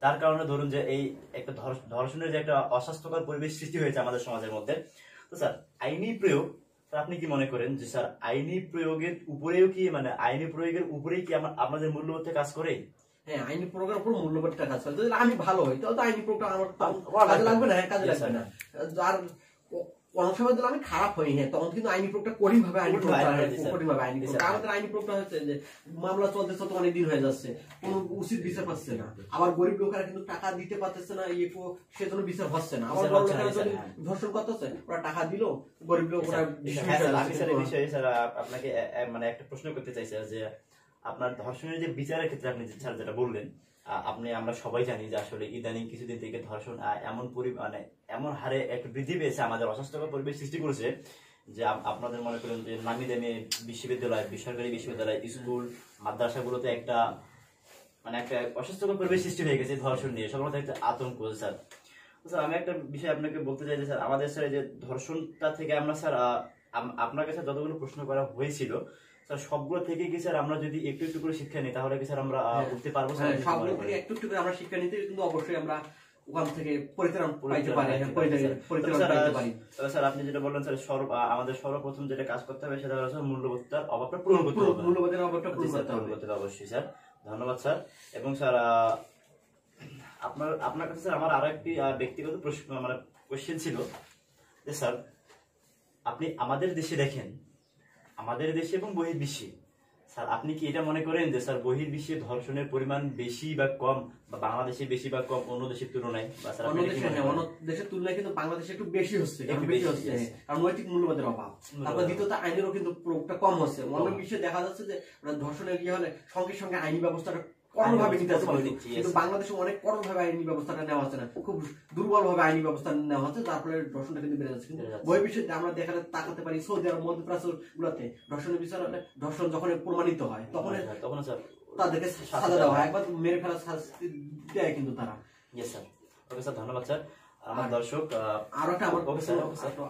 তার কারণে ধরুন যে এই একটা ধর্ষণের যে একটা অস্বাস্থ্যকর পরিবেশ সৃষ্টি হয়েছে আমাদের সমাজের মধ্যে। তো স্যার আইনি প্রয়োগ, আপনি কি মনে করেন যে স্যার আইনি প্রয়োগের উপরেও কি মানে আইনি প্রয়োগের উপরেই কি আপনাদের মূল্যবোধে কাজ করে? হ্যাঁ, আইনি প্রয়োগের উপর মূল্যবোধটা কাজ করে। যদি আমি ভালো হই তাহলে তো আইনি প্রয়োগটা আমার কাজে লাগবে না। কাজে লাগবে না। আর অনেক সময় যদি আমি খারাপ হই, হ্যাঁ, তখন কিন্তু আইনি প্রয়োগটা কঠিন ভাবে আইনি প্রয়োগ আমাদের আইনি প্রয়োগটা হচ্ছে যে মামলা চলতেছে তো অনেক দিন হয়ে যাচ্ছে, কোন উচিত বিচার পাচ্ছে না। আবার গরিব লোকেরা কিন্তু টাকা দিতে পারতেছে না, সেজন্য বিচার হচ্ছে না। আবার বড় লোকেরা যদি ধর্ষণ করতেছে, ওরা টাকা দিল, গরিব লোক ওরা বিষয়ে স্যার আপনাকে মানে একটা প্রশ্ন করতে চাইছি যে আপনার ধর্ষণের যে বিচারের ক্ষেত্রে আপনি যেটা বললেন, আমরা সবাই জানি যে আসলে ইদানিং কিছুদিন থেকে ধর্ষণ এমন পরিমাণে এমন হারে একটা বৃদ্ধি পেয়েছে, আমাদের অস্বাস্থ্যকর পরিবেশ সৃষ্টি করেছে যে আপনাদের মনে করেন যে নামি দামি বিশ্ববিদ্যালয়, বেসরকারি বিশ্ববিদ্যালয়, স্কুল, মাদ্রাসাগুলোতে একটা মানে একটা অস্বাস্থ্যকর পরিবেশ সৃষ্টি হয়ে গেছে ধর্ষণ নিয়ে। সকল একটা আতঙ্ক। স্যার স্যার আমি একটা বিষয় আপনাকে বলতে চাই যে স্যার আমাদের স্যার যে ধর্ষণটা থেকে আমরা স্যার আপনার কাছে যতগুলো প্রশ্ন করা হয়েছিল স্যার সবগুলো থেকে কি স্যার আমরা যদি একটু একটু করে শিক্ষা নিই তাহলে কি স্যার আমরা উঠতে পারবো? সবগুলো থেকে একটু একটু করে আমরা শিক্ষা নিতে কিন্তু অবশ্যই আমরা ওখান থেকে পরিত্রাণ পাইতে পারি। স্যার আপনি যেটা বললেন স্যার আমাদের সর্বপ্রথম যেটা কাজ করতে হবে সেটা হচ্ছে মূল্যবোধটার অভাবটা পূরণ করতে হবে। মূল্যবোধের অভাবটা পূরণ করতে হবে অবশ্যই স্যার। ধন্যবাদ স্যার। এবং স্যার আপনার কাছে স্যার আমার আরো একটি ব্যক্তিগত প্রশ্ন মানে কোশ্চেন ছিল যে স্যার আপনি আমাদের দেশে দেখেন, আমাদের দেশে এবং বহির্বিশ্বে স্যার আপনি কি এটা মনে করেন যে স্যার বহির্বিশ্বে ধর্ষণের পরিমাণ বেশি বা কম, বা বাংলাদেশে বেশি বা কম অন্য দেশের তুলনায়? বা স্যার অন্য দেশের তুলনায় কিন্তু বাংলাদেশে একটু বেশি হচ্ছে, কারণ নৈতিক মূল্যবোধের অভাব। তারপর দ্বিতীয়ত আইনেরও কিন্তু প্রয়োগটা কম হচ্ছে। অন্য বিশ্বে দেখা যাচ্ছে যে ধর্ষণের কি হলে সঙ্গে সঙ্গে আইনি ব্যবস্থাটা কঠোরভাবে নিতে হচ্ছে, কিন্তু বাংলাদেশে অনেক কঠোরভাবে আইনি ব্যবস্থাটা নেওয়া হচ্ছে না, খুব দুর্বল ভাবে আইনি ব্যবস্থা নেওয়া হচ্ছে, যার ফলে ধর্ষণটা কিন্তু বেড়ে যাচ্ছে। কিন্তু বহির্বিশ্বে আমরা তাকাতে পারি সৌদি আরব, মধ্যপ্রাচ্য গুলোতে ধর্ষণের বিচার হলে ধর্ষণ যখন প্রমাণিত হয় তখন তাদেরকে সাজা দেওয়া হয়, একবার মেরে ফেলা শাস্তি দেয় কিন্তু তারা। স্যার ওকে স্যার, ধন্যবাদ স্যার। আমার দর্শক আরো একটা আমার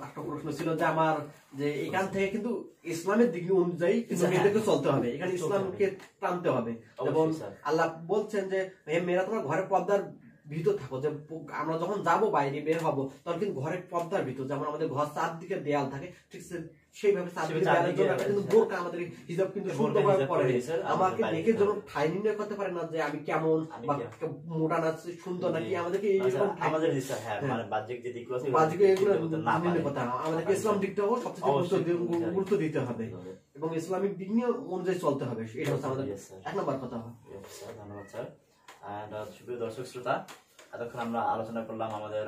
একটা প্রশ্ন ছিল যে আমার যে এখান থেকে কিন্তু ইসলামের দিক অনুযায়ী কিন্তু মেয়েদেরকে চলতে হবে, এখানে ইসলামকে টানতে হবে। এবং আল্লাহ বলছেন যে মেয়েরা তোমার ঘরের পর্দার ভিতর থাকো, যে আমরা যখন যাবো বাইরে বের হবো তখন কিন্তু ঘরের পর্দার ভিতর, যেমন আমাদের ঘর চারদিকে দেয়াল থাকে ঠিক সেইভাবে কিন্তু বোরকা আমাদের হিজাব কিন্তু সুন্দরভাবে পরে। আমাকে দেখে যখন ঠাই নির্ণয় করতে পারে না যে আমি কেমন বা মোটা না সুন্দর নাকি, আমাদেরকে আমাদেরকে ইসলাম দিকটাও সবচেয়ে গুরুত্ব দিতে হবে এবং ইসলামিক দিক নিয়ে অনুযায়ী চলতে হবে। এটা হচ্ছে আমাদের এক নম্বর কথা। ধন্যবাদ স্যার। সুপ্রিয় দর্শক শ্রোতা, এতক্ষণ আমরা আলোচনা করলাম আমাদের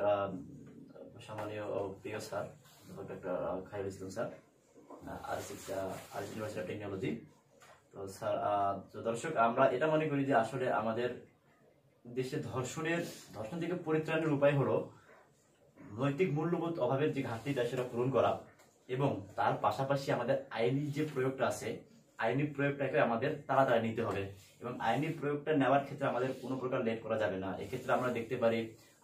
সম্মানীয় প্রিয় sir doctor Khairul Islam sir, university of technology. তো স্যার দর্শক আমরা এটা মনে করি যে আসলে আমাদের দেশে ধর্ষণ থেকে পরিত্রাণের উপায় হলো নৈতিক মূল্যবোধ অভাবের যে ঘাটতিটা সেটা পূরণ করা, এবং তার পাশাপাশি আমাদের আইনি যে প্রয়োগটা আছে আইনি প্রয়োগটাকে আমাদের তাড়াতাড়ি নিতে হবে, এবং আইনি প্রয়োগটা নেওয়ার ক্ষেত্রে আমাদের কোনো প্রকার লেট করা যাবে না। এক্ষেত্রে আমরা দেখতে পারি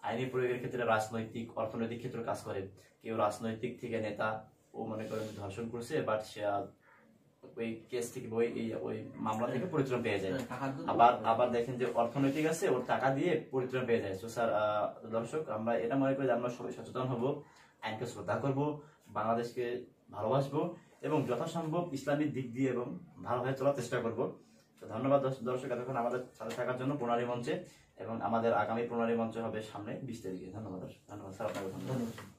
আইনি প্রয়োগের ক্ষেত্রে রাজনৈতিক, অর্থনৈতিক ক্ষেত্র কাজ করে। কেউ রাজনৈতিক থেকে নেতা ও মনে করেন ধর্ষণ করছে, বাট সে ওই কেস থেকে ওই মামলা থেকে পরিত্রাণ পেয়ে যায়। আবার দেখেন যে অর্থনৈতিক আছে, ওর টাকা দিয়ে পরিত্রাণ পেয়ে যায়। তো স্যার দর্শক আমরা এটা মনে করি যে আমরা সবাই সচেতন হব, আইনকে শ্রদ্ধা করব, বাংলাদেশকে ভালোবাসবো এবং যথাসম্ভব ইসলামিক দিক দিয়ে এবং ভালোভাবে চলার চেষ্টা করব। তো ধন্যবাদ দর্শক এতক্ষণ আমাদের সাথে থাকার জন্য প্রণালী মঞ্চে, এবং আমাদের আগামী প্রণালী মঞ্চ হবে সামনে 20 তারিখে। ধন্যবাদ স্যার, আপনাকে ধন্যবাদ।